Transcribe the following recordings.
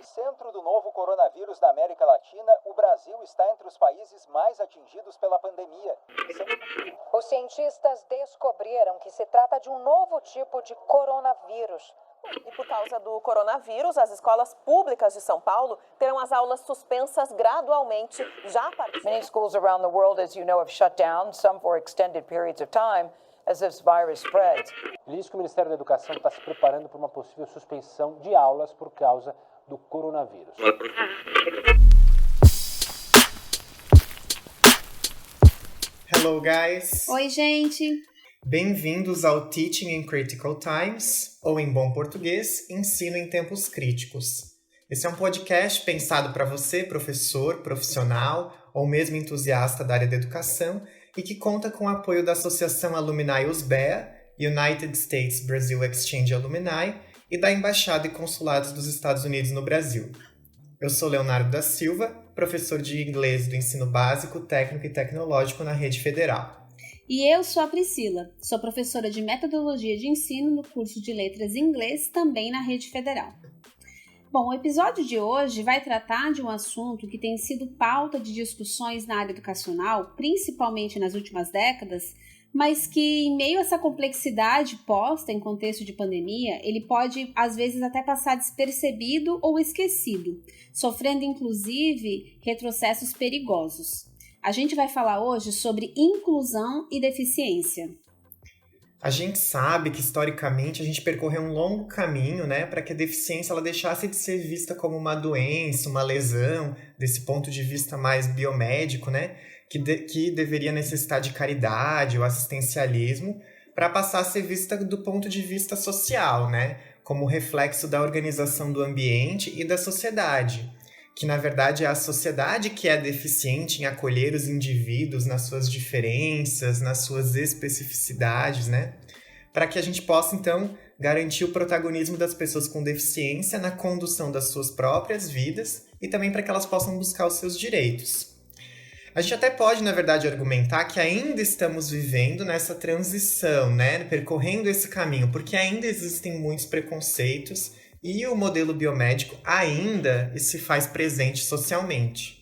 epicentro do novo coronavírus da América Latina, o Brasil está entre os países mais atingidos pela pandemia. Os cientistas descobriram que se trata de um novo tipo de coronavírus. E por causa do coronavírus, as escolas públicas de São Paulo terão as aulas suspensas gradualmente já a partir... Many schools around the world, as you know, have shut down, some for extended periods of time, as this virus spreads. Ele diz que o Ministério da Educação está se preparando para uma possível suspensão de aulas por causa do coronavírus. Hello, guys! Oi, gente! Bem-vindos ao Teaching in Critical Times, ou em bom português, Ensino em Tempos Críticos. Esse é um podcast pensado para você, professor, profissional ou mesmo entusiasta da área da educação e que conta com o apoio da Associação Alumni USBEA, United States Brazil Exchange Alumni, e da Embaixada e Consulados dos Estados Unidos no Brasil. Eu sou Leonardo da Silva, professor de inglês do ensino básico, técnico e tecnológico na Rede Federal. E eu sou a Priscila, sou professora de metodologia de ensino no curso de letras em inglês, também na Rede Federal. Bom, o episódio de hoje vai tratar de um assunto que tem sido pauta de discussões na área educacional, principalmente nas últimas décadas, mas que, em meio a essa complexidade posta em contexto de pandemia, ele pode, às vezes, até passar despercebido ou esquecido, sofrendo, inclusive, retrocessos perigosos. A gente vai falar hoje sobre inclusão e deficiência. A gente sabe que, historicamente, a gente percorreu um longo caminho, né, para que a deficiência ela deixasse de ser vista como uma doença, uma lesão, desse ponto de vista mais biomédico, né, que deveria necessitar de caridade ou assistencialismo, para passar a ser vista do ponto de vista social, né, como reflexo da organização do ambiente e da sociedade, que na verdade é a sociedade que é deficiente em acolher os indivíduos nas suas diferenças, nas suas especificidades, né? Para que a gente possa, então, garantir o protagonismo das pessoas com deficiência na condução das suas próprias vidas e também para que elas possam buscar os seus direitos. A gente até pode, na verdade, argumentar que ainda estamos vivendo nessa transição, né? Percorrendo esse caminho, porque ainda existem muitos preconceitos e o modelo biomédico ainda se faz presente socialmente.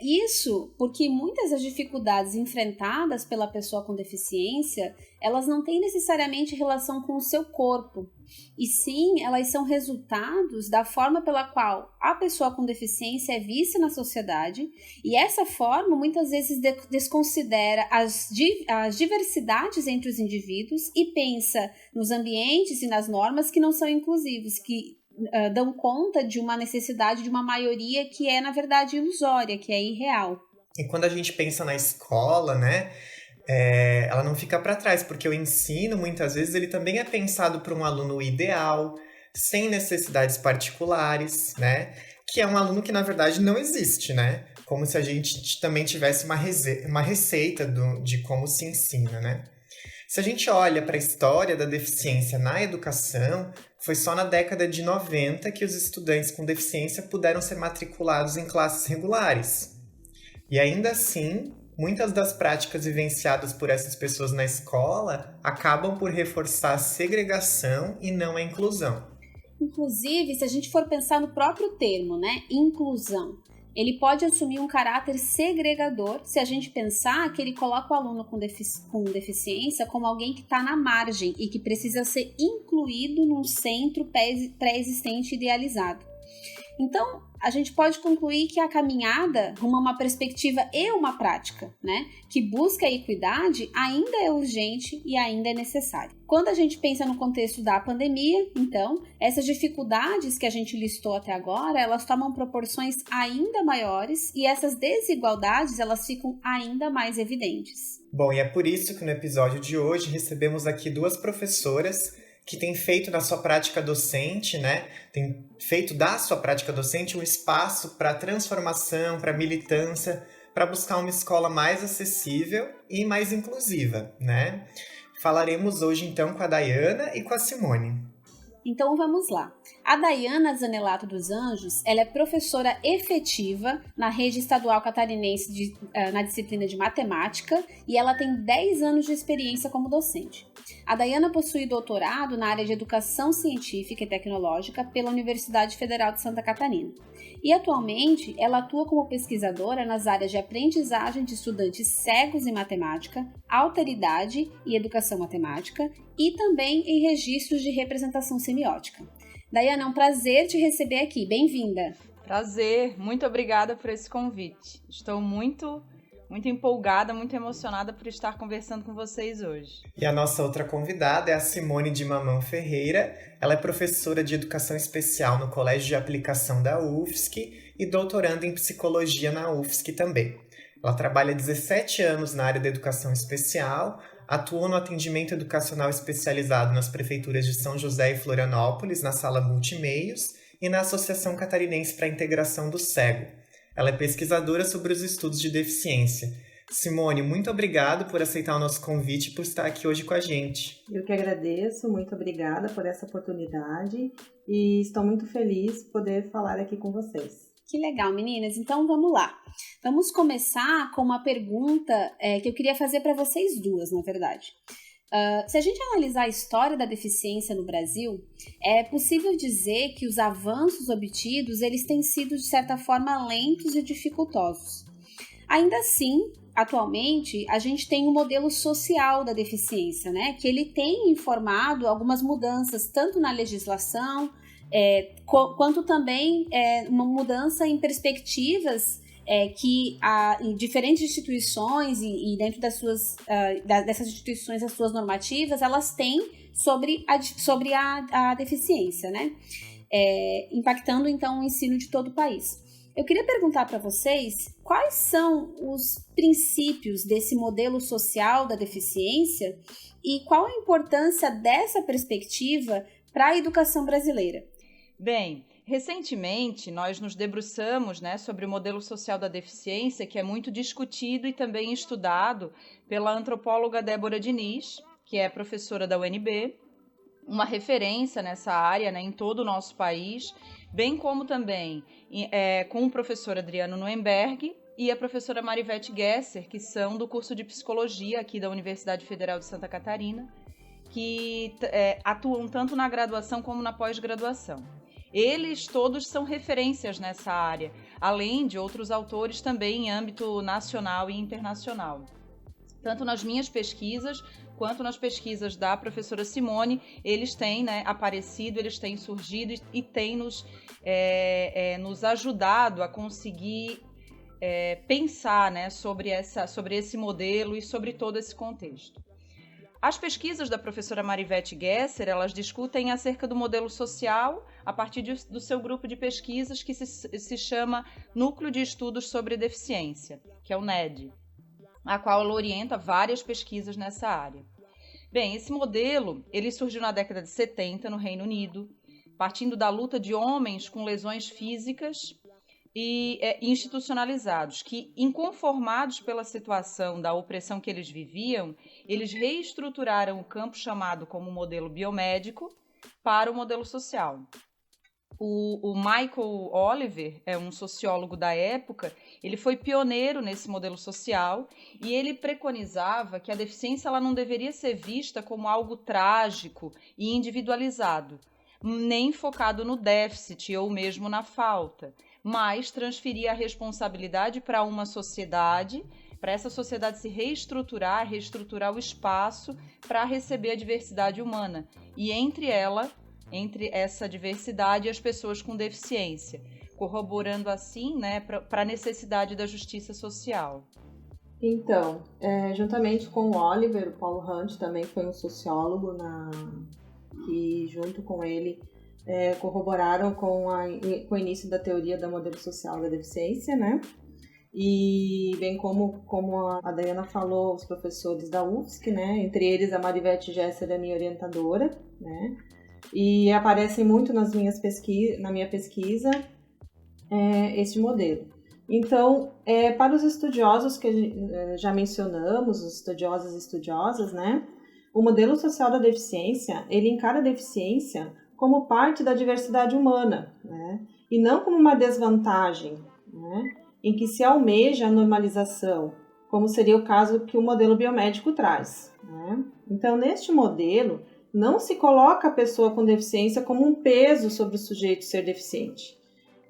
Isso porque muitas das dificuldades enfrentadas pela pessoa com deficiência, elas não têm necessariamente relação com o seu corpo, e sim, elas são resultados da forma pela qual a pessoa com deficiência é vista na sociedade, e essa forma muitas vezes desconsidera as diversidades entre os indivíduos e pensa nos ambientes e nas normas que não são inclusivos, que dão conta de uma necessidade de uma maioria que é, na verdade, ilusória, que é irreal. E quando a gente pensa na escola, né, ela não fica para trás, porque o ensino, muitas vezes, ele também é pensado para um aluno ideal, sem necessidades particulares, né, que é um aluno que, na verdade, não existe, né, como se a gente também tivesse uma receita de como se ensina, né. Se a gente olha para a história da deficiência na educação, foi só na década de 90 que os estudantes com deficiência puderam ser matriculados em classes regulares. E ainda assim, muitas das práticas vivenciadas por essas pessoas na escola acabam por reforçar a segregação e não a inclusão. Inclusive, se a gente for pensar no próprio termo, né, inclusão, ele pode assumir um caráter segregador se a gente pensar que ele coloca o aluno com deficiência como alguém que está na margem e que precisa ser incluído num centro pré-existente idealizado. Então, a gente pode concluir que a caminhada rumo a uma perspectiva e uma prática, né, que busca a equidade, ainda é urgente e ainda é necessária. Quando a gente pensa no contexto da pandemia, então, essas dificuldades que a gente listou até agora, elas tomam proporções ainda maiores e essas desigualdades, elas ficam ainda mais evidentes. Bom, e é por isso que no episódio de hoje recebemos aqui duas professoras que tem feito na sua prática docente, né? Tem feito da sua prática docente um espaço para transformação, para militância, para buscar uma escola mais acessível e mais inclusiva, né? Falaremos hoje, então, com a Dayana e com a Simone. Então, vamos lá. A Dayana Zanelato dos Anjos, ela é professora efetiva na rede estadual catarinense na disciplina de matemática e ela tem 10 anos de experiência como docente. A Dayana possui doutorado na área de educação científica e tecnológica pela Universidade Federal de Santa Catarina. E atualmente ela atua como pesquisadora nas áreas de aprendizagem de estudantes cegos em matemática, alteridade e educação matemática e também em registros de representação semiótica. Dayana, é um prazer te receber aqui. Bem-vinda. Prazer, muito obrigada por esse convite. Estou muito empolgada, muito emocionada por estar conversando com vocês hoje. E a nossa outra convidada é a Simone de Mamão Ferreira. Ela é professora de Educação Especial no Colégio de Aplicação da UFSC e doutoranda em Psicologia na UFSC também. Ela trabalha há 17 anos na área da Educação Especial, atuou no atendimento educacional especializado nas prefeituras de São José e Florianópolis, na Sala Multimeios, e na Associação Catarinense para a Integração do Cego. Ela é pesquisadora sobre os estudos de deficiência. Simone, muito obrigado por aceitar o nosso convite e por estar aqui hoje com a gente. Eu que agradeço, muito obrigada por essa oportunidade e estou muito feliz por poder falar aqui com vocês. Que legal, meninas. Então, vamos lá. Vamos começar com uma pergunta que eu queria fazer para vocês duas, na verdade. Se a gente analisar a história da deficiência no Brasil, é possível dizer que os avanços obtidos eles têm sido, de certa forma, lentos e dificultosos. Ainda assim, atualmente, a gente tem um modelo social da deficiência, né? Que ele tem informado algumas mudanças, tanto na legislação, quanto também uma mudança em perspectivas que em diferentes instituições e dentro dessas instituições, as suas normativas, elas têm sobre a deficiência, né? Impactando, então, o ensino de todo o país. Eu queria perguntar para vocês quais são os princípios desse modelo social da deficiência e qual a importância dessa perspectiva para a educação brasileira. Bem, recentemente nós nos debruçamos, sobre o modelo social da deficiência, que é muito discutido e também estudado pela antropóloga Débora Diniz, que é professora da UNB, uma referência nessa área, em todo o nosso país, bem como também com o professor Adriano Nuemberg e a professora Marivete Gesser, que são do curso de Psicologia aqui da Universidade Federal de Santa Catarina, que atuam tanto na graduação como na pós-graduação. Eles todos são referências nessa área, além de outros autores também em âmbito nacional e internacional. Tanto nas minhas pesquisas, quanto nas pesquisas da professora Simone, eles têm aparecido, eles têm surgido e têm nos ajudado a conseguir pensar sobre esse modelo e sobre todo esse contexto. As pesquisas da professora Marivete Gesser, elas discutem acerca do modelo social a partir do seu grupo de pesquisas que se chama Núcleo de Estudos sobre Deficiência, que é o NED, a qual ela orienta várias pesquisas nessa área. Bem, esse modelo ele surgiu na década de 70 no Reino Unido, partindo da luta de homens com lesões físicas e institucionalizados, que, inconformados pela situação da opressão que eles viviam, eles reestruturaram o campo chamado como modelo biomédico para o modelo social. O Michael Oliver, um sociólogo da época, ele foi pioneiro nesse modelo social e ele preconizava que a deficiência ela não deveria ser vista como algo trágico e individualizado, nem focado no déficit ou mesmo na falta, mas transferir a responsabilidade para uma sociedade, para essa sociedade se reestruturar o espaço para receber a diversidade humana e entre essa diversidade as pessoas com deficiência, corroborando assim para a necessidade da justiça social. Então, juntamente com o Oliver, o Paulo Hunt também foi um sociólogo que junto com ele corroboraram com o início da teoria do modelo social da deficiência, E bem como a Dayana falou, os professores da UFSC, entre eles a Marivete Gesser é minha orientadora, E aparece muito na minha pesquisa este modelo. Então, para os estudiosos que já mencionamos, os estudiosos e estudiosas, o modelo social da deficiência, ele encara a deficiência como parte da diversidade humana, né? E não como uma desvantagem, né? Em que se almeja a normalização, como seria o caso que o modelo biomédico traz, né? Então, neste modelo, não se coloca a pessoa com deficiência como um peso sobre o sujeito ser deficiente.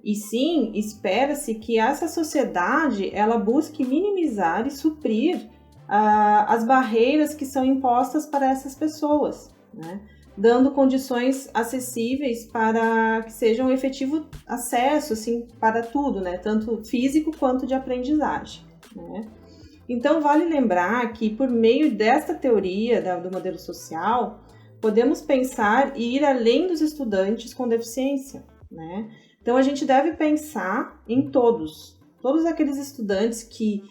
E sim, espera-se que essa sociedade ela busque minimizar e suprir as barreiras que são impostas para essas pessoas, né? Dando condições acessíveis para que seja um efetivo acesso assim, para tudo, né? Tanto físico quanto de aprendizagem, né? Então, vale lembrar que, por meio desta teoria do modelo social, podemos pensar e ir além dos estudantes com deficiência, né? Então, a gente deve pensar em todos aqueles estudantes que,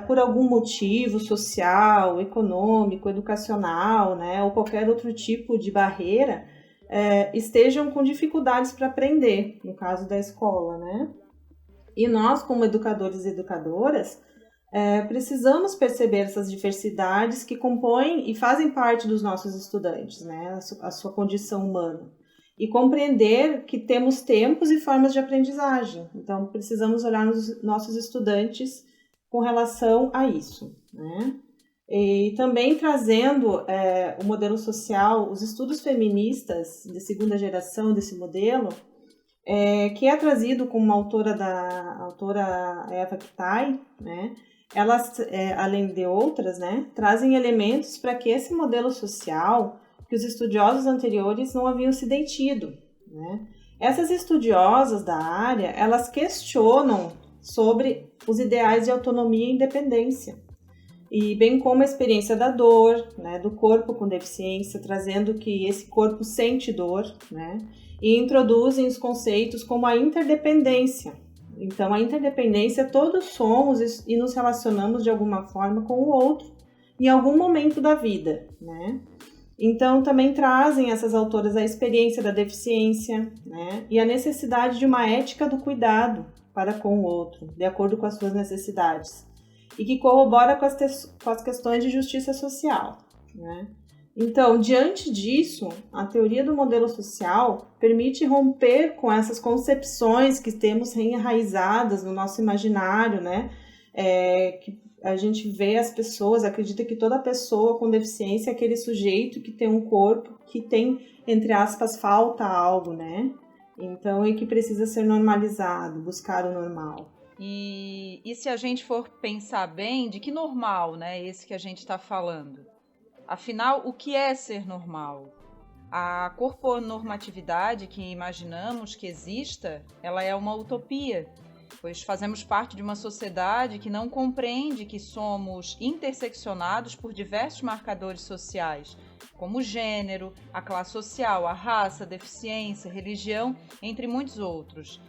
por algum motivo social, econômico, educacional, né, ou qualquer outro tipo de barreira, estejam com dificuldades para aprender, no caso da escola, né? E nós, como educadores e educadoras, precisamos perceber essas diversidades que compõem e fazem parte dos nossos estudantes, né, a sua condição humana. E compreender que temos tempos e formas de aprendizagem. Então, precisamos olhar nos nossos estudantes com relação a isso, né? E também trazendo o modelo social, os estudos feministas de segunda geração desse modelo, que é trazido como autora Eva Kitai, né? Elas, além de outras, né, trazem elementos para que esse modelo social que os estudiosos anteriores não haviam se detido, né? Essas estudiosas da área, elas questionam sobre os ideais de autonomia e independência, e bem como a experiência da dor, né, do corpo com deficiência, trazendo que esse corpo sente dor, né, e introduzem os conceitos como a interdependência. Então, a interdependência, todos somos e nos relacionamos de alguma forma com o outro em algum momento da vida, né? Então, também trazem essas autoras a experiência da deficiência, né, e a necessidade de uma ética do cuidado para com o outro, de acordo com as suas necessidades, e que corrobora com as questões de justiça social, né? Então, diante disso, a teoria do modelo social permite romper com essas concepções que temos enraizadas no nosso imaginário, né, que a gente vê as pessoas, acredita que toda pessoa com deficiência é aquele sujeito que tem um corpo que tem, entre aspas, falta algo, né? Então, é que precisa ser normalizado, buscar o normal. E se a gente for pensar bem, de que normal, né, esse que a gente está falando? Afinal, o que é ser normal? A corponormatividade que imaginamos que exista, ela é uma utopia, pois fazemos parte de uma sociedade que não compreende que somos interseccionados por diversos marcadores sociais, como o gênero, a classe social, a raça, a deficiência, a religião, entre muitos outros,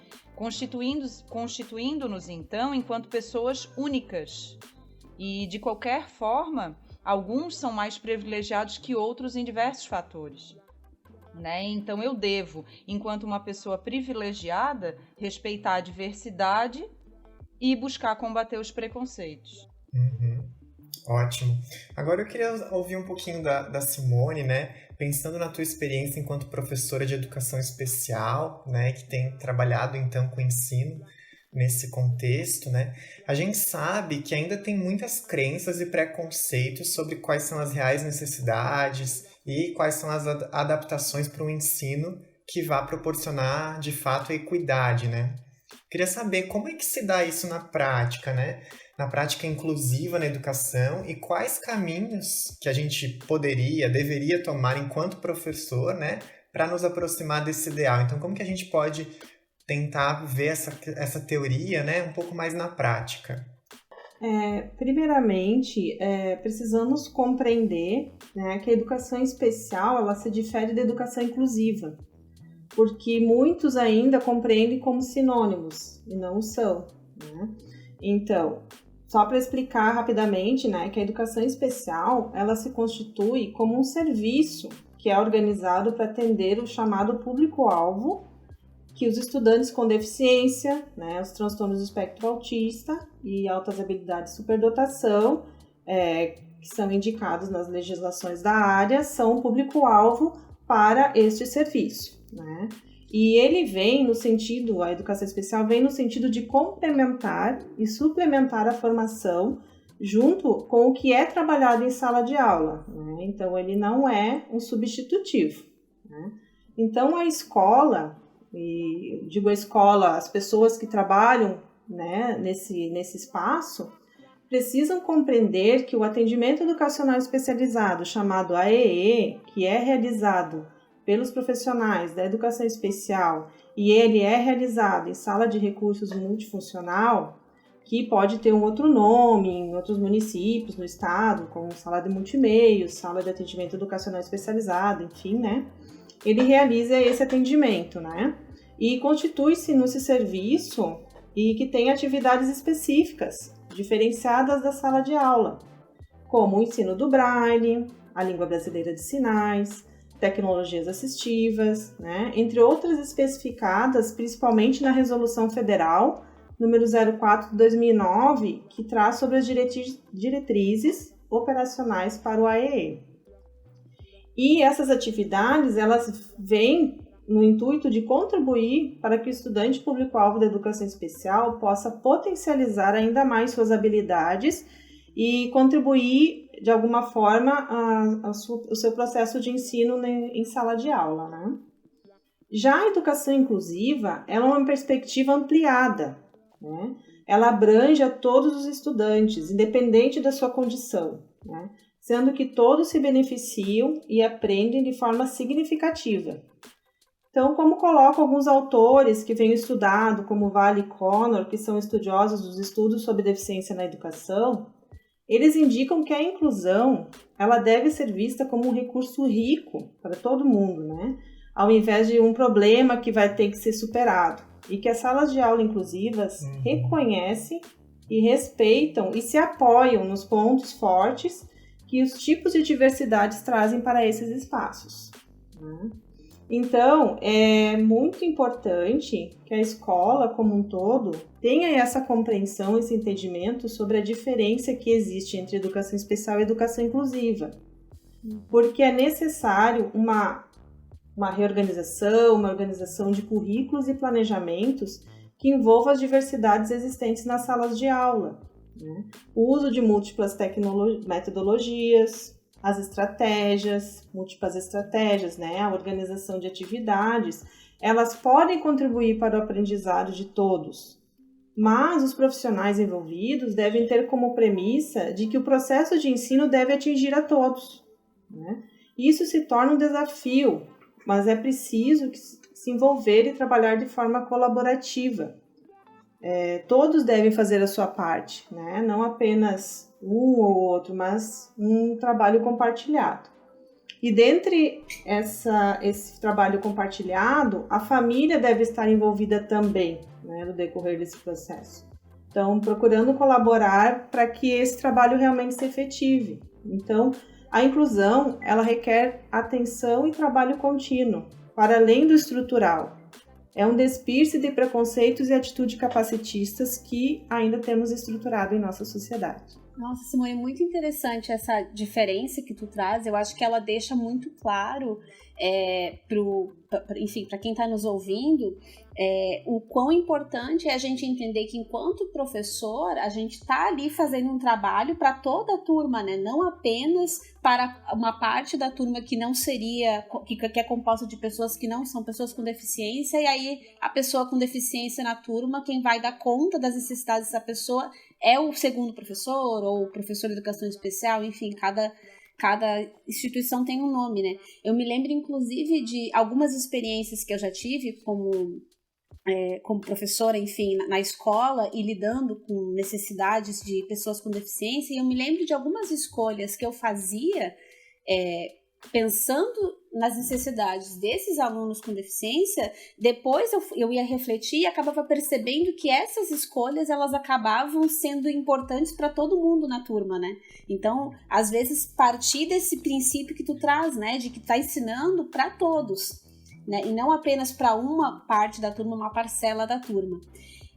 constituindo-nos, então, enquanto pessoas únicas. E, de qualquer forma, alguns são mais privilegiados que outros em diversos fatores. Né? Então eu devo, enquanto uma pessoa privilegiada, respeitar a diversidade e buscar combater os preconceitos. Ótimo. Agora eu queria ouvir um pouquinho da Simone, né? Pensando na tua experiência enquanto professora de educação especial, né? Que tem trabalhado então com ensino nesse contexto, né? A gente sabe que ainda tem muitas crenças e preconceitos sobre quais são as reais necessidades e quais são as adaptações para um ensino que vá proporcionar, de fato, a equidade, né? Queria saber como é que se dá isso na prática, né? Na prática inclusiva na educação e quais caminhos que a gente deveria tomar enquanto professor, né? Para nos aproximar desse ideal. Então, como que a gente pode tentar ver essa teoria, né? Um pouco mais na prática? Primeiramente, precisamos compreender, né, que a educação especial ela se difere da educação inclusiva, porque muitos ainda compreendem como sinônimos e não o são, né? Então, só para explicar rapidamente, né, que a educação especial ela se constitui como um serviço que é organizado para atender o chamado público-alvo, que os estudantes com deficiência, né, os transtornos do espectro autista e altas habilidades de superdotação, que são indicados nas legislações da área, são o público-alvo para este serviço, né? E ele vem no sentido, a educação especial vem no sentido de complementar e suplementar a formação junto com o que é trabalhado em sala de aula, né? Então, ele não é um substitutivo, né? Então, a escola, e digo a escola, as pessoas que trabalham, né, nesse espaço, precisam compreender que o atendimento educacional especializado, chamado AEE, que é realizado pelos profissionais da educação especial e ele é realizado em sala de recursos multifuncional, que pode ter um outro nome em outros municípios no estado, como sala de multimeios, sala de atendimento educacional especializado, enfim, né? Ele realiza esse atendimento, né? E constitui-se nesse serviço e que tem atividades específicas, diferenciadas da sala de aula, como o ensino do braille, a língua brasileira de sinais, tecnologias assistivas, né? Entre outras especificadas principalmente na Resolução Federal número 04 de 2009, que traz sobre as diretrizes operacionais para o AEE. E essas atividades, elas vêm no intuito de contribuir para que o estudante público-alvo da educação especial possa potencializar ainda mais suas habilidades e contribuir, de alguma forma, o seu processo de ensino em sala de aula, né? Já a educação inclusiva, ela é uma perspectiva ampliada, né? Ela abrange a todos os estudantes, independente da sua condição, né? Sendo que todos se beneficiam e aprendem de forma significativa. Então, como colocam alguns autores que vêm estudado, como Vale e Connor, que são estudiosos dos estudos sobre deficiência na educação, eles indicam que a inclusão ela deve ser vista como um recurso rico para todo mundo, né? Ao invés de um problema que vai ter que ser superado. E que as salas de aula inclusivas reconhecem e respeitam e se apoiam nos pontos fortes que os tipos de diversidades trazem para esses espaços, né? Então, é muito importante que a escola, como um todo, tenha essa compreensão, esse entendimento sobre a diferença que existe entre educação especial e educação inclusiva. Porque é necessário uma reorganização, uma organização de currículos e planejamentos que envolva as diversidades existentes nas salas de aula, né? O uso de múltiplas metodologias, múltiplas estratégias, né? A organização de atividades, elas podem contribuir para o aprendizado de todos, mas os profissionais envolvidos devem ter como premissa de que o processo de ensino deve atingir a todos, né? Isso se torna um desafio, mas é preciso se envolver e trabalhar de forma colaborativa. Todos devem fazer a sua parte, né? Não apenas um ou outro, mas um trabalho compartilhado. E dentre esse trabalho compartilhado, a família deve estar envolvida também, né, no decorrer desse processo. Então, procurando colaborar para que esse trabalho realmente se efetive. Então, a inclusão, ela requer atenção e trabalho contínuo, para além do estrutural. É um despir-se de preconceitos e atitudes capacitistas que ainda temos estruturado em nossa sociedade. Nossa, Simone, muito interessante essa diferença que tu traz. Eu acho que ela deixa muito claro, para quem está nos ouvindo, o quão importante é a gente entender que, enquanto professor, a gente está ali fazendo um trabalho para toda a turma, né? Não apenas para uma parte da turma que não seria, que é composta de pessoas que não são pessoas com deficiência, e aí a pessoa com deficiência na turma, quem vai dar conta das necessidades dessa pessoa é o segundo professor ou o professor de educação especial, enfim, cada instituição tem um nome, né? Eu me lembro, inclusive, de algumas experiências que eu já tive como professora, enfim, na escola e lidando com necessidades de pessoas com deficiência, e eu me lembro de algumas escolhas que eu fazia pensando nas necessidades desses alunos com deficiência. Depois eu ia refletir e acabava percebendo que essas escolhas, elas acabavam sendo importantes para todo mundo na turma, né? Então, às vezes, partir desse princípio que tu traz, né, de que tá ensinando para todos, né, e não apenas para uma parte da turma, uma parcela da turma.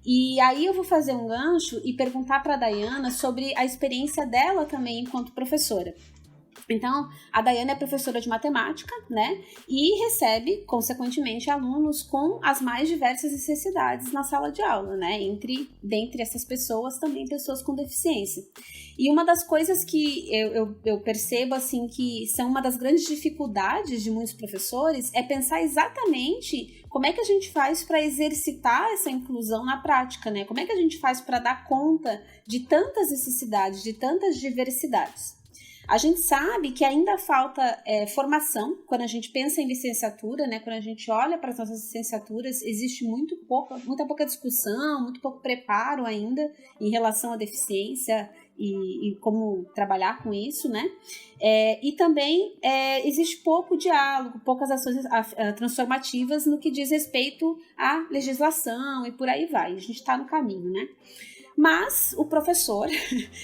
E aí eu vou fazer um gancho e perguntar para a Dayana sobre a experiência dela também enquanto professora. Então, a Daiane é professora de matemática, né? E recebe, consequentemente, alunos com as mais diversas necessidades na sala de aula, né? Dentre essas pessoas, também pessoas com deficiência. E uma das coisas que eu percebo, assim, que são uma das grandes dificuldades de muitos professores é pensar exatamente como é que a gente faz para exercitar essa inclusão na prática, né? Como é que a gente faz para dar conta de tantas necessidades, de tantas diversidades. A gente sabe que ainda falta formação quando a gente pensa em licenciatura, né? Quando a gente olha para as nossas licenciaturas, existe muita pouca discussão, muito pouco preparo ainda em relação à deficiência e como trabalhar com isso, né? E também existe pouco diálogo, poucas ações transformativas no que diz respeito à legislação e por aí vai. A gente está no caminho, né? Mas o professor,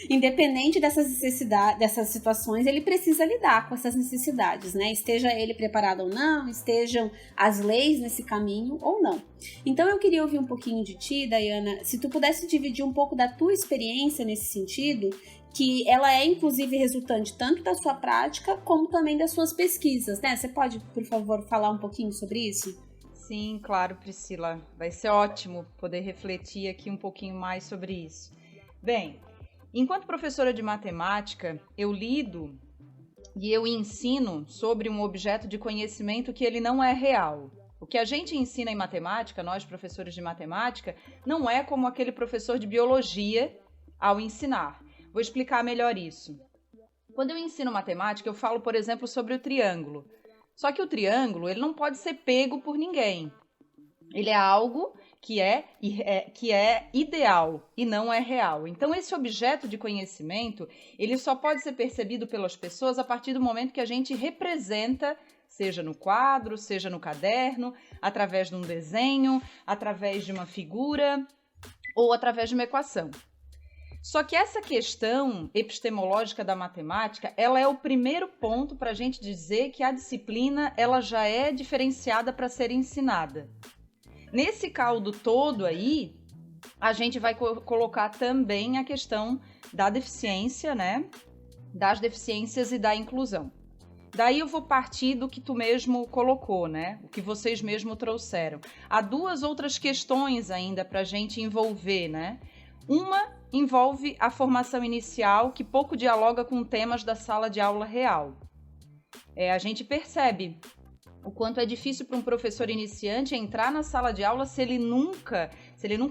independente dessas necessidades, dessas situações, ele precisa lidar com essas necessidades, né? Esteja ele preparado ou não, estejam as leis nesse caminho ou não. Então eu queria ouvir um pouquinho de ti, Daiana, se tu pudesse dividir um pouco da tua experiência nesse sentido, que ela é inclusive resultante tanto da sua prática como também das suas pesquisas, né? Você pode, por favor, falar um pouquinho sobre isso? Sim, claro, Priscila. Vai ser ótimo poder refletir aqui um pouquinho mais sobre isso. Bem, enquanto professora de matemática, eu lido e eu ensino sobre um objeto de conhecimento que ele não é real. O que a gente ensina em matemática, nós professores de matemática, não é como aquele professor de biologia ao ensinar. Vou explicar melhor isso. Quando eu ensino matemática, eu falo, por exemplo, sobre o triângulo. Só que o triângulo, ele não pode ser pego por ninguém. Ele é algo que é ideal e não é real. Então, esse objeto de conhecimento, ele só pode ser percebido pelas pessoas a partir do momento que a gente representa, seja no quadro, seja no caderno, através de um desenho, através de uma figura ou através de uma equação. Só que essa questão epistemológica da matemática, ela é o primeiro ponto para a gente dizer que a disciplina ela já é diferenciada para ser ensinada. Nesse caldo todo aí, a gente vai colocar também a questão da deficiência, né? Das deficiências e da inclusão. Daí eu vou partir do que tu mesmo colocou, né? O que vocês mesmo trouxeram. Há duas outras questões ainda para a gente envolver, né? Uma envolve a formação inicial, que pouco dialoga com temas da sala de aula real. A gente percebe o quanto é difícil para um professor iniciante entrar na sala de aula se ele nunca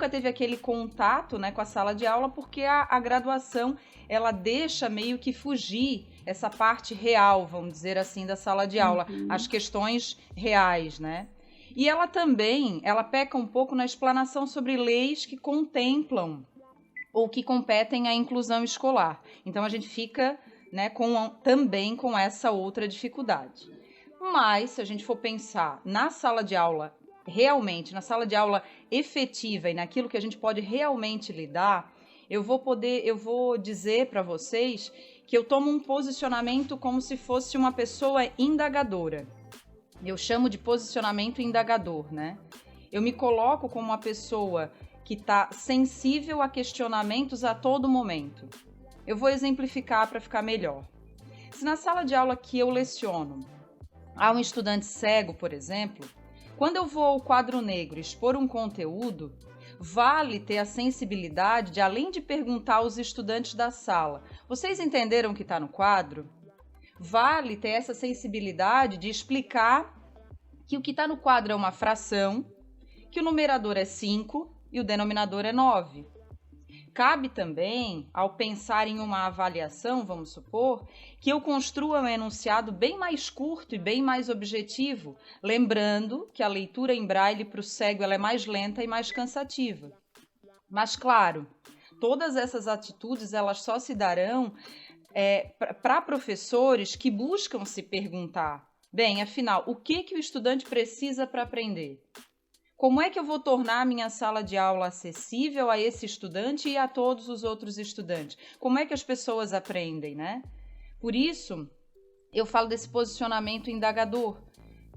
teve aquele contato, né, com a sala de aula, porque a graduação ela deixa meio que fugir essa parte real, vamos dizer assim, da sala de aula, as questões reais, né? E ela peca um pouco na explanação sobre leis que contemplam ou que competem à inclusão escolar. Então, a gente fica, né, também com essa outra dificuldade. Mas, se a gente for pensar na sala de aula, realmente, na sala de aula efetiva e naquilo que a gente pode realmente lidar, eu vou dizer para vocês que eu tomo um posicionamento como se fosse uma pessoa indagadora. Eu chamo de posicionamento indagador, né? Eu me coloco como uma pessoa que está sensível a questionamentos a todo momento. Eu vou exemplificar para ficar melhor. Se na sala de aula que eu leciono há um estudante cego, por exemplo, quando eu vou ao quadro negro expor um conteúdo, vale ter a sensibilidade de, além de perguntar aos estudantes da sala, vocês entenderam o que está no quadro? Vale ter essa sensibilidade de explicar que o que está no quadro é uma fração, que o numerador é 5 e o denominador é 9. Cabe também, ao pensar em uma avaliação, vamos supor, que eu construa um enunciado bem mais curto e bem mais objetivo, lembrando que a leitura em braille para o cego ela é mais lenta e mais cansativa. Mas, claro, todas essas atitudes elas só se darão para professores que buscam se perguntar, bem, afinal, o que o estudante precisa para aprender? Como é que eu vou tornar a minha sala de aula acessível a esse estudante e a todos os outros estudantes? Como é que as pessoas aprendem, né? Por isso, eu falo desse posicionamento indagador.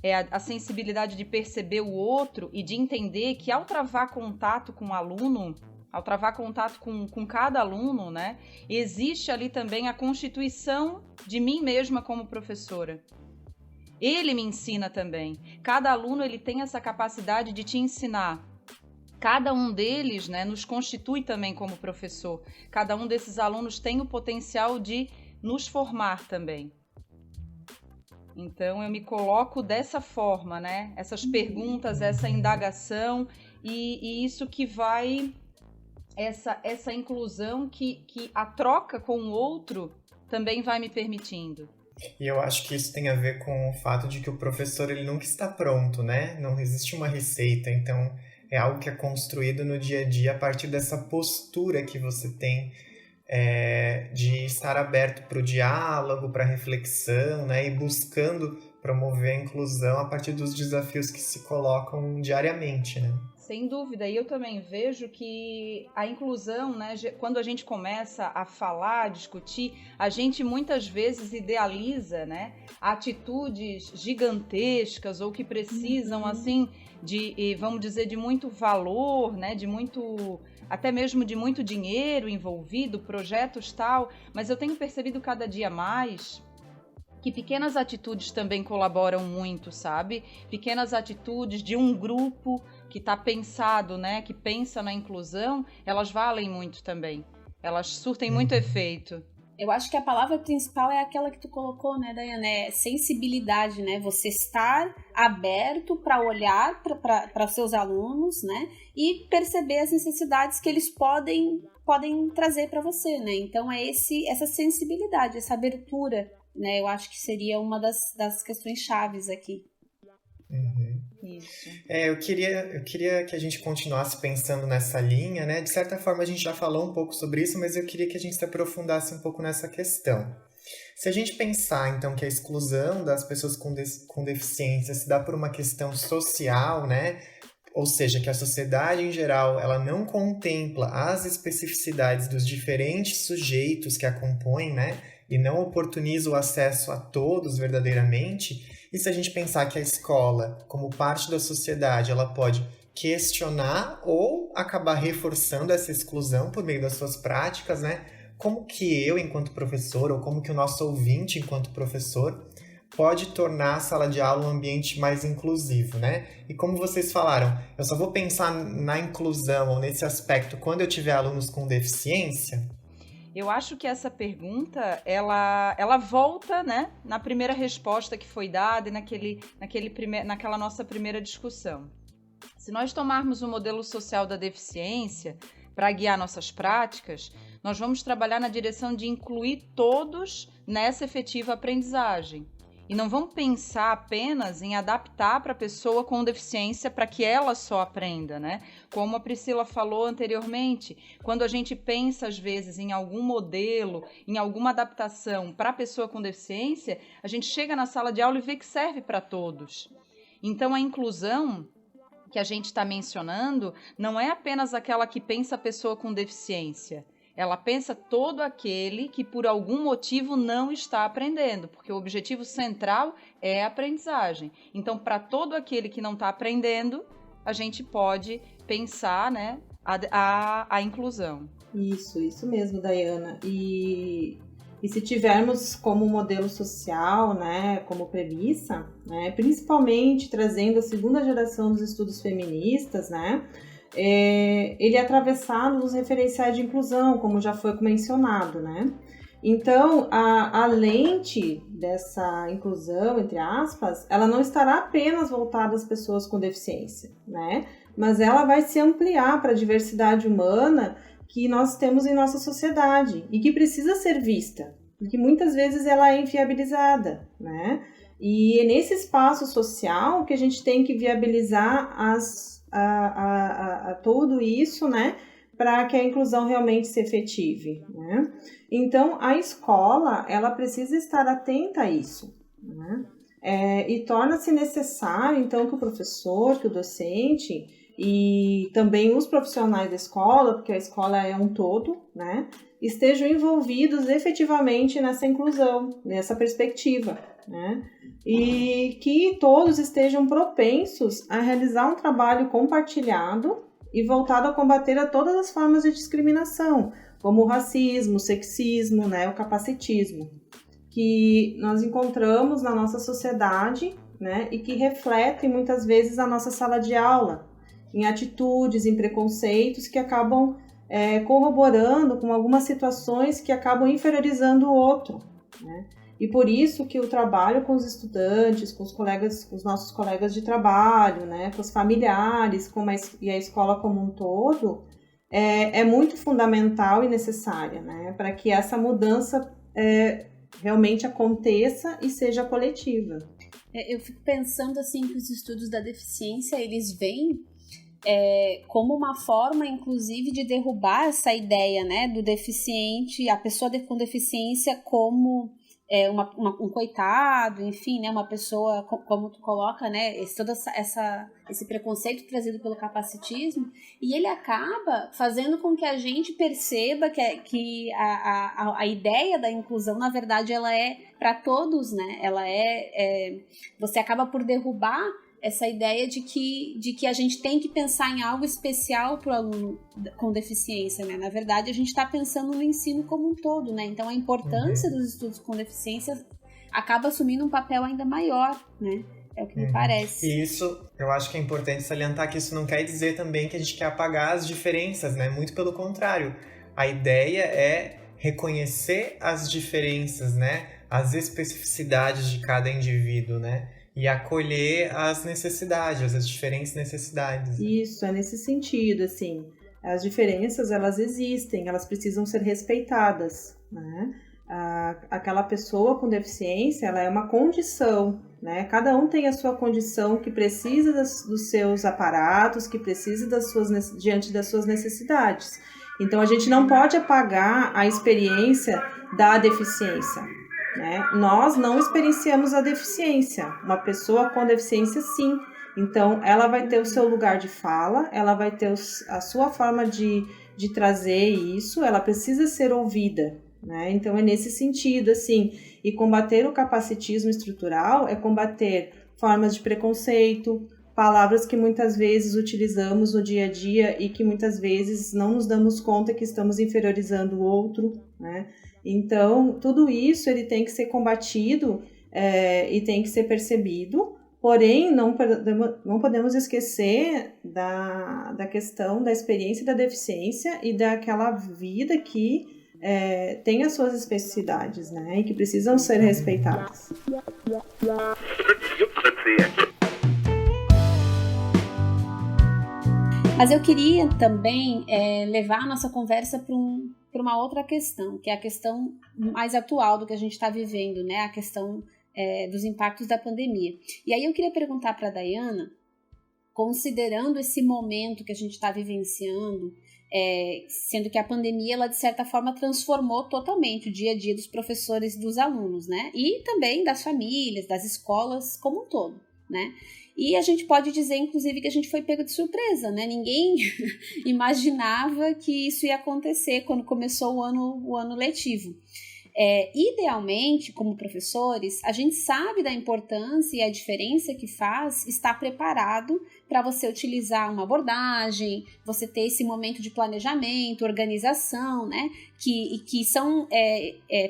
É a sensibilidade de perceber o outro e de entender que ao travar contato com o aluno, ao travar contato com cada aluno, né, existe ali também a constituição de mim mesma como professora. Ele me ensina também. Cada aluno ele tem essa capacidade de te ensinar. Cada um deles, né, nos constitui também como professor. Cada um desses alunos tem o potencial de nos formar também. Então, eu me coloco dessa forma, né? Essas perguntas, essa indagação e isso que vai... Essa inclusão que a troca com o outro também vai me permitindo. E eu acho que isso tem a ver com o fato de que o professor ele nunca está pronto, né? Não existe uma receita, então é algo que é construído no dia a dia a partir dessa postura que você tem de estar aberto para o diálogo, para a reflexão, né? E buscando promover a inclusão a partir dos desafios que se colocam diariamente, né? Sem dúvida, e eu também vejo que a inclusão, né, quando a gente começa a falar, a discutir, a gente muitas vezes idealiza, né, atitudes gigantescas ou que precisam, assim, de, vamos dizer, de muito valor, né, de muito, até mesmo de muito dinheiro envolvido, projetos tal, mas eu tenho percebido cada dia mais que pequenas atitudes também colaboram muito, sabe? Pequenas atitudes de um grupo que está pensado, né? Que pensa na inclusão, elas valem muito também. Elas surtem muito efeito. Eu acho que a palavra principal é aquela que tu colocou, né, Daiane? É sensibilidade, né? Você estar aberto para olhar para os seus alunos, né? E perceber as necessidades que eles podem trazer para você, né? Então é essa sensibilidade, essa abertura, né? Eu acho que seria uma das questões chaves aqui. Uhum. Isso. Eu queria que a gente continuasse pensando nessa linha, né? De certa forma a gente já falou um pouco sobre isso, mas eu queria que a gente se aprofundasse um pouco nessa questão. Se a gente pensar, então, que a exclusão das pessoas com deficiência se dá por uma questão social, né? Ou seja, que a sociedade em geral ela não contempla as especificidades dos diferentes sujeitos que a compõem, né? E não oportuniza o acesso a todos verdadeiramente. E se a gente pensar que a escola, como parte da sociedade, ela pode questionar ou acabar reforçando essa exclusão por meio das suas práticas, né? Como que eu, enquanto professor, ou como que o nosso ouvinte, enquanto professor, pode tornar a sala de aula um ambiente mais inclusivo, né? E como vocês falaram, eu só vou pensar na inclusão ou nesse aspecto quando eu tiver alunos com deficiência. Eu acho que essa pergunta, ela volta, né, na primeira resposta que foi dada e naquela nossa primeira discussão. Se nós tomarmos o modelo social da deficiência para guiar nossas práticas, nós vamos trabalhar na direção de incluir todos nessa efetiva aprendizagem. E não vamos pensar apenas em adaptar para a pessoa com deficiência para que ela só aprenda, né? Como a Priscila falou anteriormente, quando a gente pensa, às vezes, em algum modelo, em alguma adaptação para a pessoa com deficiência, a gente chega na sala de aula e vê que serve para todos. Então, a inclusão que a gente está mencionando não é apenas aquela que pensa a pessoa com deficiência. Ela pensa todo aquele que por algum motivo não está aprendendo, porque o objetivo central é a aprendizagem. Então, para todo aquele que não está aprendendo, a gente pode pensar, né, a inclusão. Isso mesmo, Daiana. E se tivermos como modelo social, né, como premissa, né, principalmente trazendo a segunda geração dos estudos feministas, né, ele é atravessado nos referenciais de inclusão, como já foi mencionado, né? Então, a lente dessa inclusão, entre aspas, ela não estará apenas voltada às pessoas com deficiência, né? Mas ela vai se ampliar para a diversidade humana que nós temos em nossa sociedade e que precisa ser vista, porque muitas vezes ela é inviabilizada, né? E é nesse espaço social que a gente tem que viabilizar tudo isso, né, para que a inclusão realmente se efetive, né? Então, a escola, ela precisa estar atenta a isso, né? E torna-se necessário, então, que o professor, que o docente e também os profissionais da escola, porque a escola é um todo, né, estejam envolvidos efetivamente nessa inclusão, nessa perspectiva, né? E que todos estejam propensos a realizar um trabalho compartilhado, e voltado a combater a todas as formas de discriminação, como o racismo, o sexismo, né, o capacitismo, que nós encontramos na nossa sociedade, né, e que refletem muitas vezes a nossa sala de aula, em atitudes, em preconceitos que acabam corroborando com algumas situações que acabam inferiorizando o outro, né? E por isso que o trabalho com os estudantes, com os nossos colegas de trabalho, né, com os familiares, e a escola como um todo, é muito fundamental e necessária, né, para que essa mudança realmente aconteça e seja coletiva. Eu fico pensando assim que os estudos da deficiência, eles vêm como uma forma, inclusive, de derrubar essa ideia, né, do deficiente, a pessoa com deficiência como um coitado, enfim, né, uma pessoa, como tu coloca, né, todo esse preconceito trazido pelo capacitismo, e ele acaba fazendo com que a gente perceba que a ideia da inclusão, na verdade, ela é para todos, né, você acaba por derrubar essa ideia de que a gente tem que pensar em algo especial para o aluno com deficiência, né? Na verdade, a gente está pensando no ensino como um todo, né? Então, a importância dos estudos com deficiência acaba assumindo um papel ainda maior, né? É o que me parece. E isso, eu acho que é importante salientar que isso não quer dizer também que a gente quer apagar as diferenças, né? Muito pelo contrário. A ideia é reconhecer as diferenças, né? As especificidades de cada indivíduo, né? E acolher as necessidades, as diferentes necessidades. Isso, é nesse sentido, assim. As diferenças, elas existem, elas precisam ser respeitadas, né? Aquela pessoa com deficiência, ela é uma condição, né? Cada um tem a sua condição que precisa dos seus aparatos, que precisa diante das suas necessidades. Então, a gente não pode apagar a experiência da deficiência, né? Nós não experienciamos a deficiência, uma pessoa com deficiência sim, então ela vai ter o seu lugar de fala, ela vai ter a sua forma de trazer isso, ela precisa ser ouvida, né? Então é nesse sentido, assim, e combater o capacitismo estrutural é combater formas de preconceito, palavras que muitas vezes utilizamos no dia a dia e que muitas vezes não nos damos conta que estamos inferiorizando o outro, né? Então, tudo isso ele tem que ser combatido e tem que ser percebido, porém, não podemos esquecer da questão da experiência da deficiência e daquela vida que tem as suas especificidades, né, e que precisam ser respeitadas. Mas eu queria também levar a nossa conversa para uma outra questão, que é a questão mais atual do que a gente está vivendo, né? A questão dos impactos da pandemia. E aí eu queria perguntar para a Dayana, considerando esse momento que a gente está vivenciando, sendo que a pandemia, ela de certa forma transformou totalmente o dia a dia dos professores e dos alunos, né? E também das famílias, das escolas como um todo, né? E a gente pode dizer, inclusive, que a gente foi pego de surpresa, né? Ninguém imaginava que isso ia acontecer quando começou o ano letivo. Idealmente, como professores, a gente sabe da importância e a diferença que faz estar preparado para você utilizar uma abordagem, você ter esse momento de planejamento, organização, né? Que são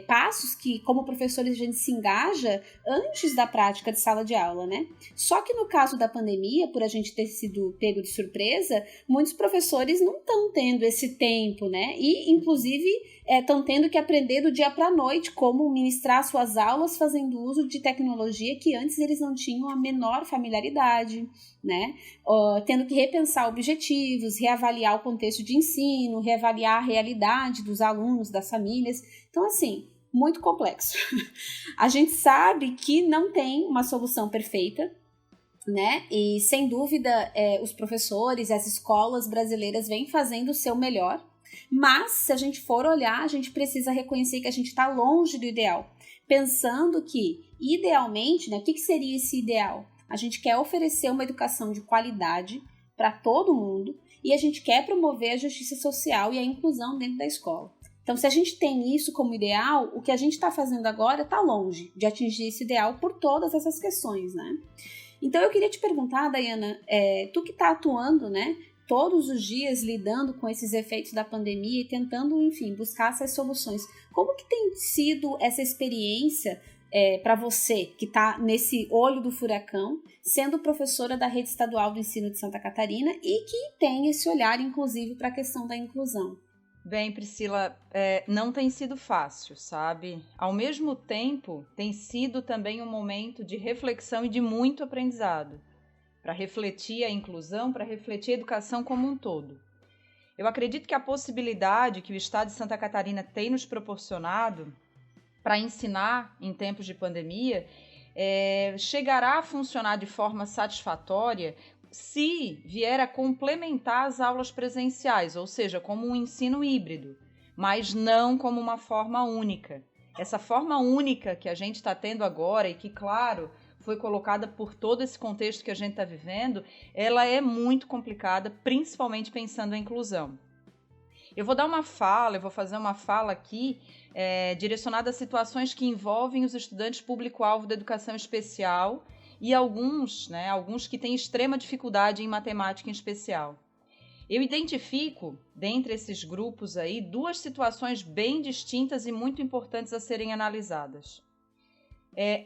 passos que, como professores, a gente se engaja antes da prática de sala de aula, né? Só que no caso da pandemia, por a gente ter sido pego de surpresa, muitos professores não estão tendo esse tempo, né? E, inclusive, estão tendo que aprender do dia para a noite como ministrar suas aulas fazendo uso de tecnologia que antes eles não tinham a menor familiaridade, né? Tendo que repensar objetivos, reavaliar o contexto de ensino, reavaliar a realidade dos alunos, das famílias. Então, assim, muito complexo. A gente sabe que não tem uma solução perfeita, né? E, sem dúvida, os professores e as escolas brasileiras vêm fazendo o seu melhor, mas, se a gente for olhar, a gente precisa reconhecer que a gente está longe do ideal, pensando que, idealmente, né, o que seria esse ideal? A gente quer oferecer uma educação de qualidade para todo mundo e a gente quer promover a justiça social e a inclusão dentro da escola. Então, se a gente tem isso como ideal, o que a gente está fazendo agora está longe de atingir esse ideal por todas essas questões, né? Então, eu queria te perguntar, Dayana, tu que está atuando, né, todos os dias lidando com esses efeitos da pandemia e tentando, enfim, buscar essas soluções. Como que tem sido essa experiência para você, que está nesse olho do furacão, sendo professora da Rede Estadual do Ensino de Santa Catarina e que tem esse olhar, inclusive, para a questão da inclusão? Bem, Priscila, não tem sido fácil, sabe? Ao mesmo tempo, tem sido também um momento de reflexão e de muito aprendizado, para refletir a inclusão, para refletir a educação como um todo. Eu acredito que a possibilidade que o Estado de Santa Catarina tem nos proporcionado para ensinar em tempos de pandemia chegará a funcionar de forma satisfatória se vier a complementar as aulas presenciais, ou seja, como um ensino híbrido, mas não como uma forma única. Essa forma única que a gente está tendo agora e que, claro, foi colocada por todo esse contexto que a gente está vivendo, ela é muito complicada, principalmente pensando em inclusão. Eu vou fazer uma fala aqui direcionada a situações que envolvem os estudantes público-alvo da educação especial e alguns que têm extrema dificuldade em matemática em especial. Eu identifico, dentre esses grupos aí, 2 situações bem distintas e muito importantes a serem analisadas.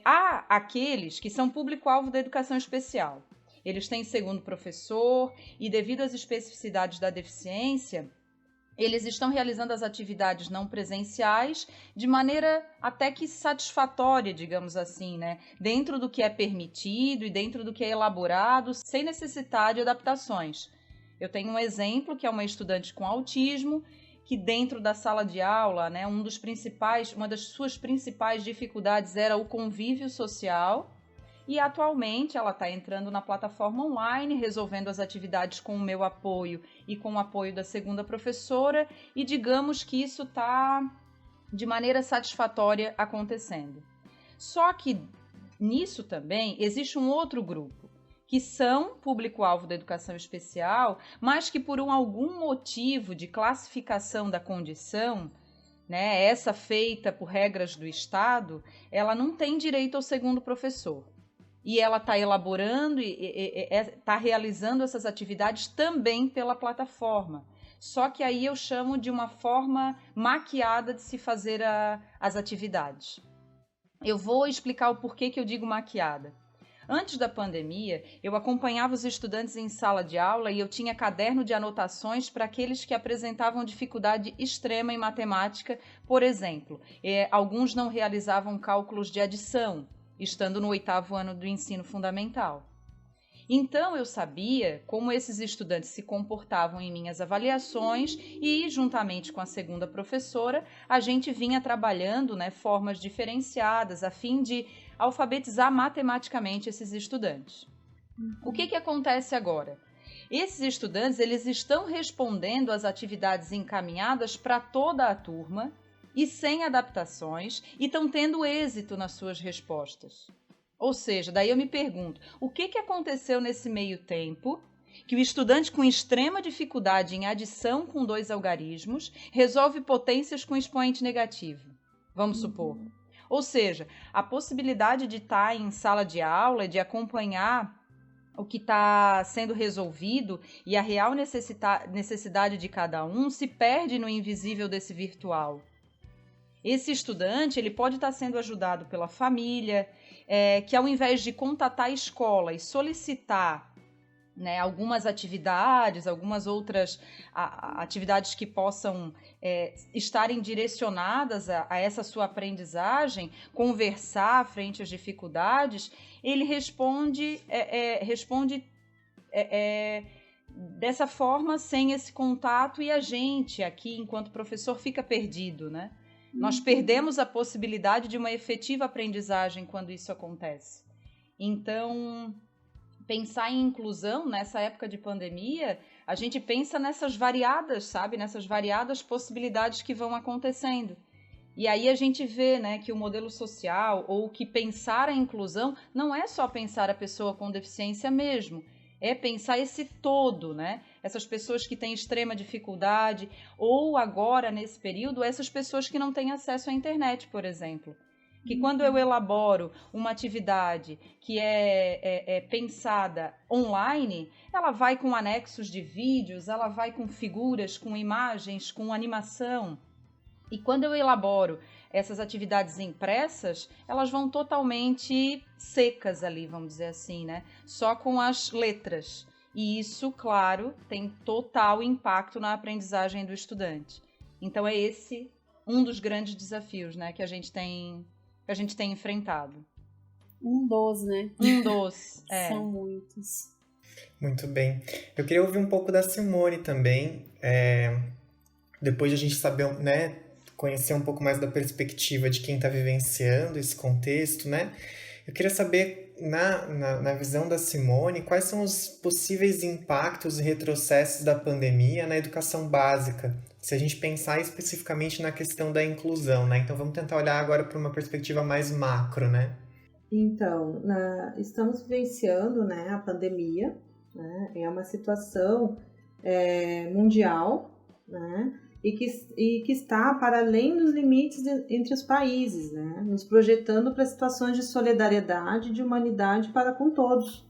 Há aqueles que são público-alvo da educação especial. Eles têm segundo professor e, devido às especificidades da deficiência, eles estão realizando as atividades não presenciais de maneira até que satisfatória, digamos assim, né? Dentro do que é permitido e dentro do que é elaborado, sem necessitar de adaptações. Eu tenho um exemplo que é uma estudante com autismo, que dentro da sala de aula, né, uma das suas principais dificuldades era o convívio social, e atualmente ela está entrando na plataforma online, resolvendo as atividades com o meu apoio e com o apoio da segunda professora, e digamos que isso está de maneira satisfatória acontecendo. Só que nisso também existe um outro grupo, que são público-alvo da educação especial, mas que por algum motivo de classificação da condição, né, essa feita por regras do Estado, ela não tem direito ao segundo professor. E ela está elaborando e está realizando essas atividades também pela plataforma. Só que aí eu chamo de uma forma maquiada de se fazer as atividades. Eu vou explicar o porquê que eu digo maquiada. Antes da pandemia, eu acompanhava os estudantes em sala de aula e eu tinha caderno de anotações para aqueles que apresentavam dificuldade extrema em matemática. Por exemplo, alguns não realizavam cálculos de adição, estando no 8º ano do ensino fundamental. Então, eu sabia como esses estudantes se comportavam em minhas avaliações e, juntamente com a segunda professora, a gente vinha trabalhando, né, formas diferenciadas a fim de alfabetizar matematicamente esses estudantes. O que acontece agora? Esses estudantes eles estão respondendo às atividades encaminhadas para toda a turma e sem adaptações, e estão tendo êxito nas suas respostas. Ou seja, daí eu me pergunto, o que aconteceu nesse meio tempo que o estudante com extrema dificuldade em adição com 2 algarismos resolve potências com expoente negativo? Vamos supor. Ou seja, a possibilidade de estar em sala de aula, de acompanhar o que está sendo resolvido e a real necessidade de cada um se perde no invisível desse virtual. Esse estudante ele pode estar sendo ajudado pela família, que ao invés de contatar a escola e solicitar, né, algumas atividades, algumas outras atividades que possam estarem direcionadas a essa sua aprendizagem, conversar frente às dificuldades, ele responde dessa forma, sem esse contato, e a gente aqui, enquanto professor, fica perdido, né? Nós perdemos a possibilidade de uma efetiva aprendizagem quando isso acontece. Então, pensar em inclusão nessa época de pandemia, a gente pensa nessas variadas, sabe? Nessas variadas possibilidades que vão acontecendo. E aí a gente vê, né, que o modelo social, ou que pensar a inclusão, não é só pensar a pessoa com deficiência mesmo, é pensar esse todo, né? Essas pessoas que têm extrema dificuldade, ou agora, nesse período, essas pessoas que não têm acesso à internet, por exemplo. que quando eu elaboro uma atividade que é pensada online, ela vai com anexos de vídeos, ela vai com figuras, com imagens, com animação. E quando eu elaboro essas atividades impressas, elas vão totalmente secas ali, vamos dizer assim, né? Só com as letras. E isso, claro, tem total impacto na aprendizagem do estudante. Então é esse um dos grandes desafios, né, que a gente tem enfrentado. Um dos, né? Um dos, São muitos. Muito bem. Eu queria ouvir um pouco da Simone também, depois de a gente saber, né, conhecer um pouco mais da perspectiva de quem está vivenciando esse contexto, né? Eu queria saber, na visão da Simone, quais são os possíveis impactos e retrocessos da pandemia na educação básica, se a gente pensar especificamente na questão da inclusão, né? Então vamos tentar olhar agora para uma perspectiva mais macro, né? Então, estamos vivenciando, né, a pandemia, né? É uma situação mundial, né? E que está para além dos limites entre os países, né? Nos projetando para situações de solidariedade e de humanidade para com todos,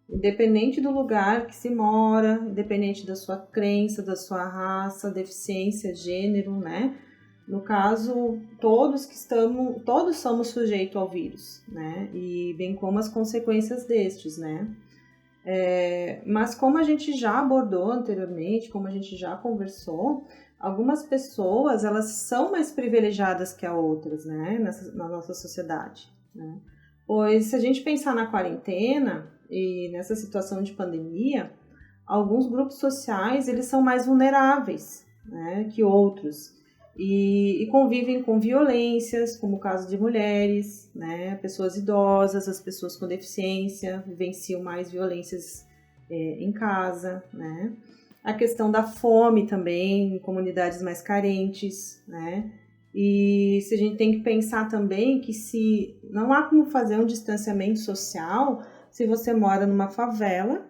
independente do lugar que se mora, independente da sua crença, da sua raça, deficiência, gênero, né? No caso, todos somos sujeitos ao vírus, né? E bem como as consequências destes, né? Mas como a gente já abordou anteriormente, como a gente já conversou, algumas pessoas, elas são mais privilegiadas que as outras, né, na nossa sociedade, né? Pois se a gente pensar na quarentena e nessa situação de pandemia, alguns grupos sociais, eles são mais vulneráveis, né, que outros, e convivem com violências, como o caso de mulheres, né, pessoas idosas, as pessoas com deficiência, vivenciam mais violências em casa, né? A questão da fome também, em comunidades mais carentes, né? E se a gente tem que pensar também que se não há como fazer um distanciamento social se você mora numa favela,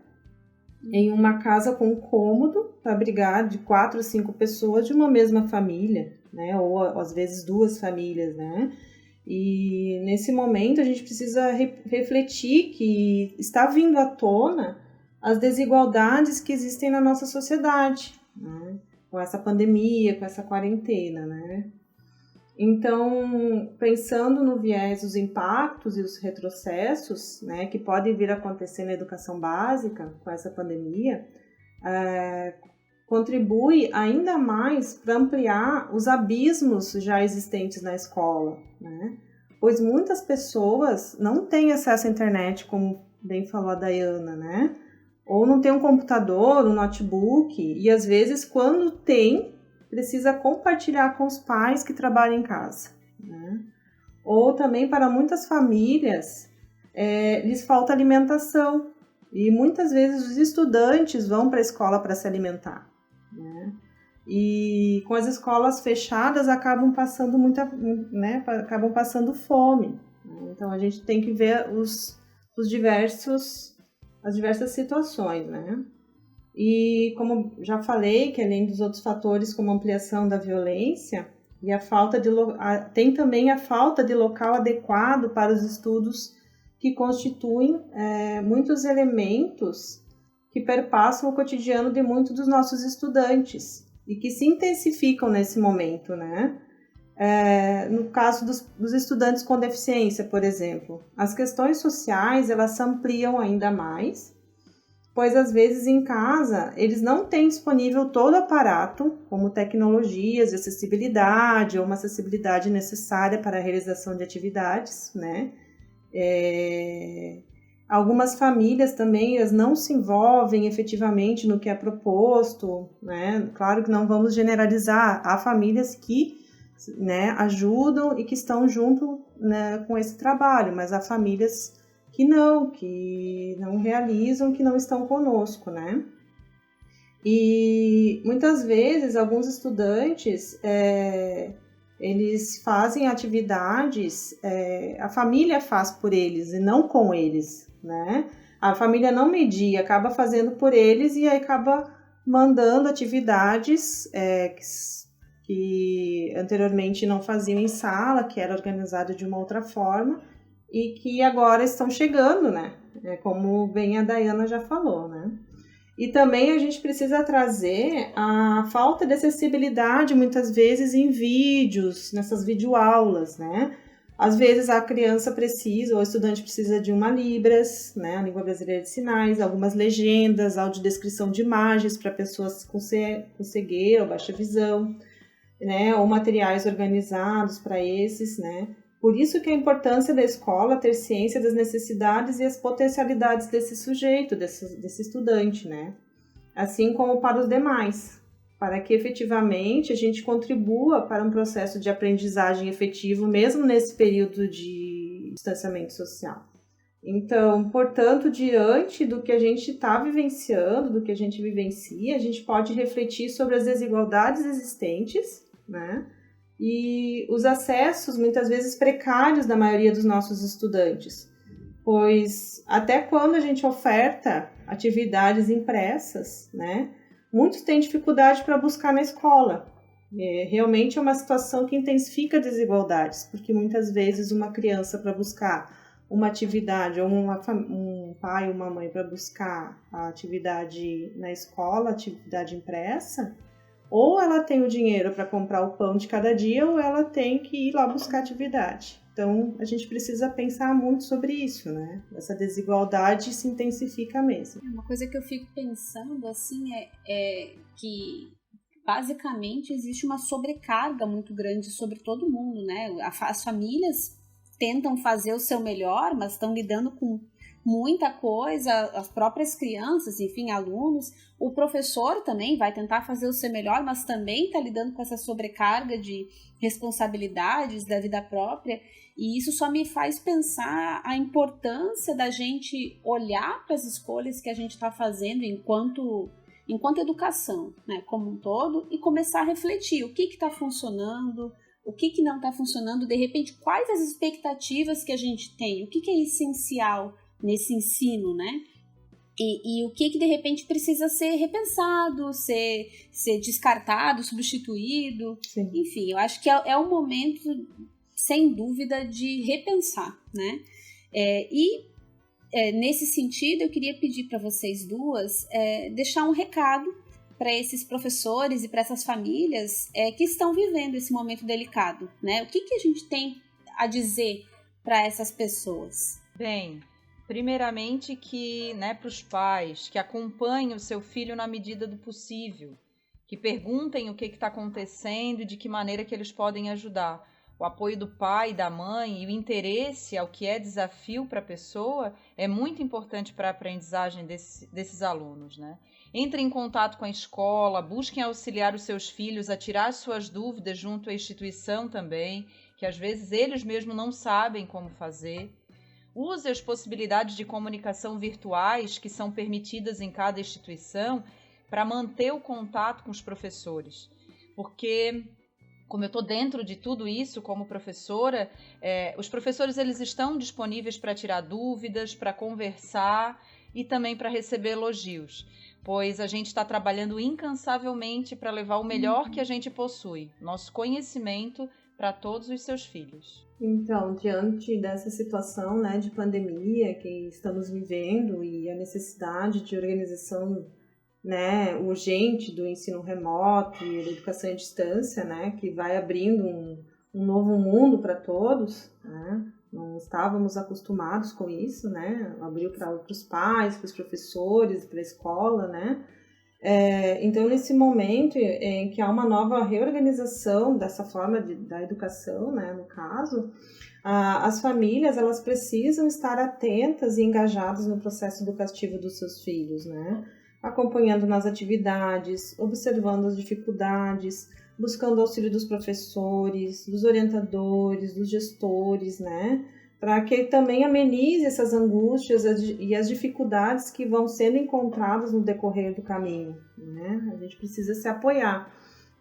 em uma casa com um cômodo para abrigar de 4 a 5 pessoas de uma mesma família, né? Ou às vezes 2 famílias, né? E nesse momento a gente precisa refletir que está vindo à tona as desigualdades que existem na nossa sociedade, né? Com essa pandemia, com essa quarentena, né? Então, pensando no viés dos impactos e os retrocessos, né, que podem vir a acontecer na educação básica com essa pandemia, contribui ainda mais para ampliar os abismos já existentes na escola, né? Pois muitas pessoas não têm acesso à internet, como bem falou a Dayana, né? Ou não tem um computador, um notebook, e às vezes quando tem, precisa compartilhar com os pais que trabalham em casa, né? Ou também para muitas famílias, lhes falta alimentação, e muitas vezes os estudantes vão para a escola para se alimentar, né? E com as escolas fechadas acabam passando acabam passando fome, né? Então a gente tem que ver as diversas situações, né? E como já falei, que além dos outros fatores como a ampliação da violência e tem também a falta de local adequado para os estudos, que constituem muitos elementos que perpassam o cotidiano de muitos dos nossos estudantes e que se intensificam nesse momento, né? No caso dos estudantes com deficiência, por exemplo, as questões sociais, elas se ampliam ainda mais, pois às vezes em casa eles não têm disponível todo o aparato, como tecnologias de acessibilidade ou uma acessibilidade necessária para a realização de atividades, né? Algumas famílias também elas não se envolvem efetivamente no que é proposto, né? Claro que não vamos generalizar, há famílias que, né, ajudam e que estão junto, né, com esse trabalho, mas há famílias que não realizam, que não estão conosco, né? E muitas vezes alguns estudantes eles fazem atividades, a família faz por eles e não com eles, né? A família não media, acaba fazendo por eles e aí acaba mandando atividades que anteriormente não faziam em sala, que era organizado de uma outra forma, e que agora estão chegando, né? Como bem a Dayana já falou, né? E também a gente precisa trazer a falta de acessibilidade, muitas vezes, em vídeos, nessas videoaulas, né? Às vezes a criança precisa, ou o estudante precisa de uma Libras, né? A língua brasileira de sinais, algumas legendas, audiodescrição de imagens para pessoas com cegueira ou baixa visão, né? Ou materiais organizados para esses, né? Por isso que a importância da escola ter ciência das necessidades e as potencialidades desse sujeito, desse estudante, né? Assim como para os demais, para que efetivamente a gente contribua para um processo de aprendizagem efetivo, mesmo nesse período de distanciamento social. Então, portanto, diante do que a gente está vivenciando, do que a gente vivencia, a gente pode refletir sobre as desigualdades existentes, né? E os acessos, muitas vezes, precários da maioria dos nossos estudantes. Pois até quando a gente oferta atividades impressas, né, muitos têm dificuldade para buscar na escola. Realmente é uma situação que intensifica desigualdades, porque muitas vezes uma criança para buscar uma atividade, ou um pai ou uma mãe para buscar a atividade na escola, atividade impressa, ou ela tem o dinheiro para comprar o pão de cada dia, ou ela tem que ir lá buscar atividade. Então, a gente precisa pensar muito sobre isso, né? Essa desigualdade se intensifica mesmo. Uma coisa que eu fico pensando, assim, é que, basicamente, existe uma sobrecarga muito grande sobre todo mundo, né? As famílias tentam fazer o seu melhor, mas estão lidando com muita coisa, as próprias crianças, enfim, alunos. O professor também vai tentar fazer o seu melhor, mas também está lidando com essa sobrecarga de responsabilidades da vida própria, e isso só me faz pensar a importância da gente olhar para as escolhas que a gente está fazendo enquanto educação, né, como um todo, e começar a refletir o que está funcionando, o que não está funcionando, de repente, quais as expectativas que a gente tem, o que é essencial nesse ensino, né? E o que de repente precisa ser repensado, ser descartado, substituído. Sim. Enfim, eu acho que é um momento, sem dúvida, de repensar, né? Nesse sentido, eu queria pedir para vocês duas deixar um recado para esses professores e para essas famílias que estão vivendo esse momento delicado, né? O que a gente tem a dizer para essas pessoas? Bem, primeiramente que, né, para os pais que acompanhem o seu filho na medida do possível, que perguntem o que está acontecendo e de que maneira que eles podem ajudar. O apoio do pai e da mãe e o interesse ao que é desafio para a pessoa é muito importante para a aprendizagem desses alunos, né? Entrem em contato com a escola, busquem auxiliar os seus filhos a tirar suas dúvidas junto à instituição também, que às vezes eles mesmos não sabem como fazer. Use as possibilidades de comunicação virtuais que são permitidas em cada instituição para manter o contato com os professores. Porque, como eu estou dentro de tudo isso como professora, os professores eles estão disponíveis para tirar dúvidas, para conversar e também para receber elogios, pois a gente está trabalhando incansavelmente para levar o melhor que a gente possui, nosso conhecimento, para todos os seus filhos. Então, diante dessa situação, né, de pandemia que estamos vivendo e a necessidade de organização, né, urgente do ensino remoto e da educação à distância, né, que vai abrindo um novo mundo para todos, né, não estávamos acostumados com isso, né, abriu para os pais, para os professores, para a escola, né. Então, nesse momento em que há uma nova reorganização dessa forma da educação, né, no caso, as famílias elas precisam estar atentas e engajadas no processo educativo dos seus filhos, né, acompanhando nas atividades, observando as dificuldades, buscando auxílio dos professores, dos orientadores, dos gestores, né, para que também amenize essas angústias e as dificuldades que vão sendo encontradas no decorrer do caminho, né? A gente precisa se apoiar.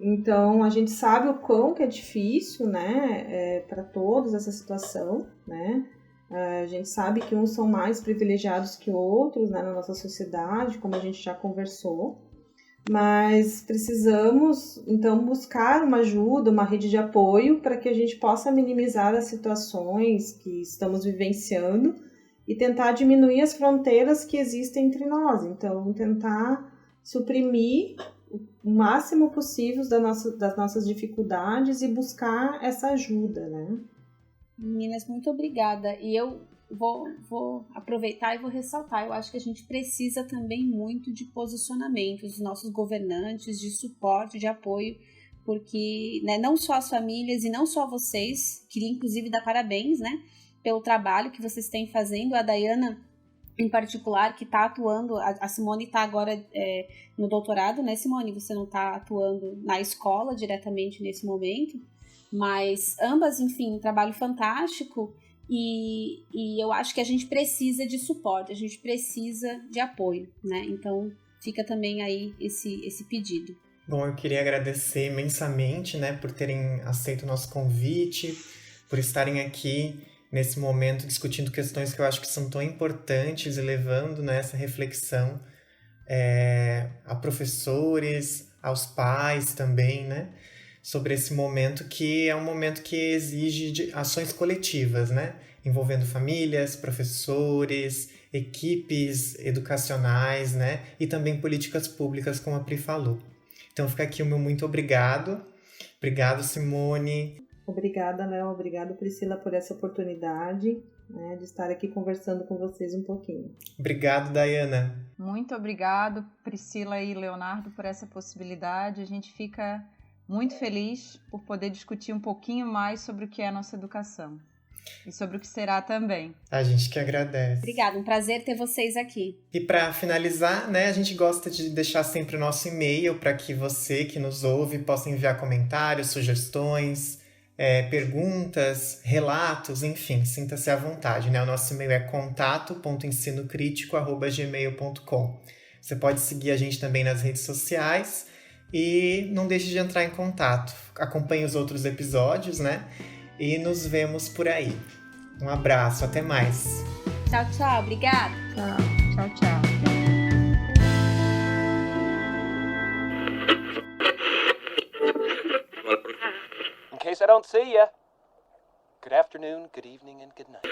Então, a gente sabe o quão que é difícil, né, para todos essa situação, né? A gente sabe que uns são mais privilegiados que outros, né, na nossa sociedade, como a gente já conversou. mas precisamos, então, buscar uma ajuda, uma rede de apoio para que a gente possa minimizar as situações que estamos vivenciando e tentar diminuir as fronteiras que existem entre nós. Então, tentar suprimir o máximo possível das nossas dificuldades e buscar essa ajuda, né? Meninas, muito obrigada. E eu vou aproveitar e vou ressaltar. Eu acho que a gente precisa também muito de posicionamento dos nossos governantes, de suporte, de apoio, porque, né, não só as famílias e não só vocês, queria inclusive dar parabéns, né, pelo trabalho que vocês têm fazendo. A Dayana, em particular, que está atuando, a Simone está agora no doutorado, né, Simone? Você não está atuando na escola diretamente nesse momento, mas ambas, enfim, um trabalho fantástico. E eu acho que a gente precisa de suporte, a gente precisa de apoio, né? Então fica também aí esse pedido. Bom, eu queria agradecer imensamente, né, por terem aceito o nosso convite, por estarem aqui nesse momento discutindo questões que eu acho que são tão importantes e levando, né, essa reflexão a professores, aos pais também, né? Sobre esse momento que é um momento que exige ações coletivas, né? Envolvendo famílias, professores, equipes educacionais, né? E também políticas públicas, como a Pri falou. Então fica aqui o meu muito obrigado. Obrigado, Simone. Obrigada, Léo. Obrigado, Priscila, por essa oportunidade, né, de estar aqui conversando com vocês um pouquinho. Obrigado, Dayana. Muito obrigado, Priscila e Leonardo, por essa possibilidade. A gente fica muito feliz por poder discutir um pouquinho mais sobre o que é a nossa educação e sobre o que será também. A gente que agradece. Obrigada, um prazer ter vocês aqui. E para finalizar, né, a gente gosta de deixar sempre o nosso e-mail para que você que nos ouve possa enviar comentários, sugestões, perguntas, relatos, enfim, sinta-se à vontade, né? O nosso e-mail é contato.ensinocritico@gmail.com. Você pode seguir a gente também nas redes sociais e não deixe de entrar em contato. Acompanhe os outros episódios, né? E nos vemos por aí. Um abraço, até mais. Tchau, tchau, obrigada. Tchau, tchau. In case I don't see ya, good afternoon, good evening, and good night.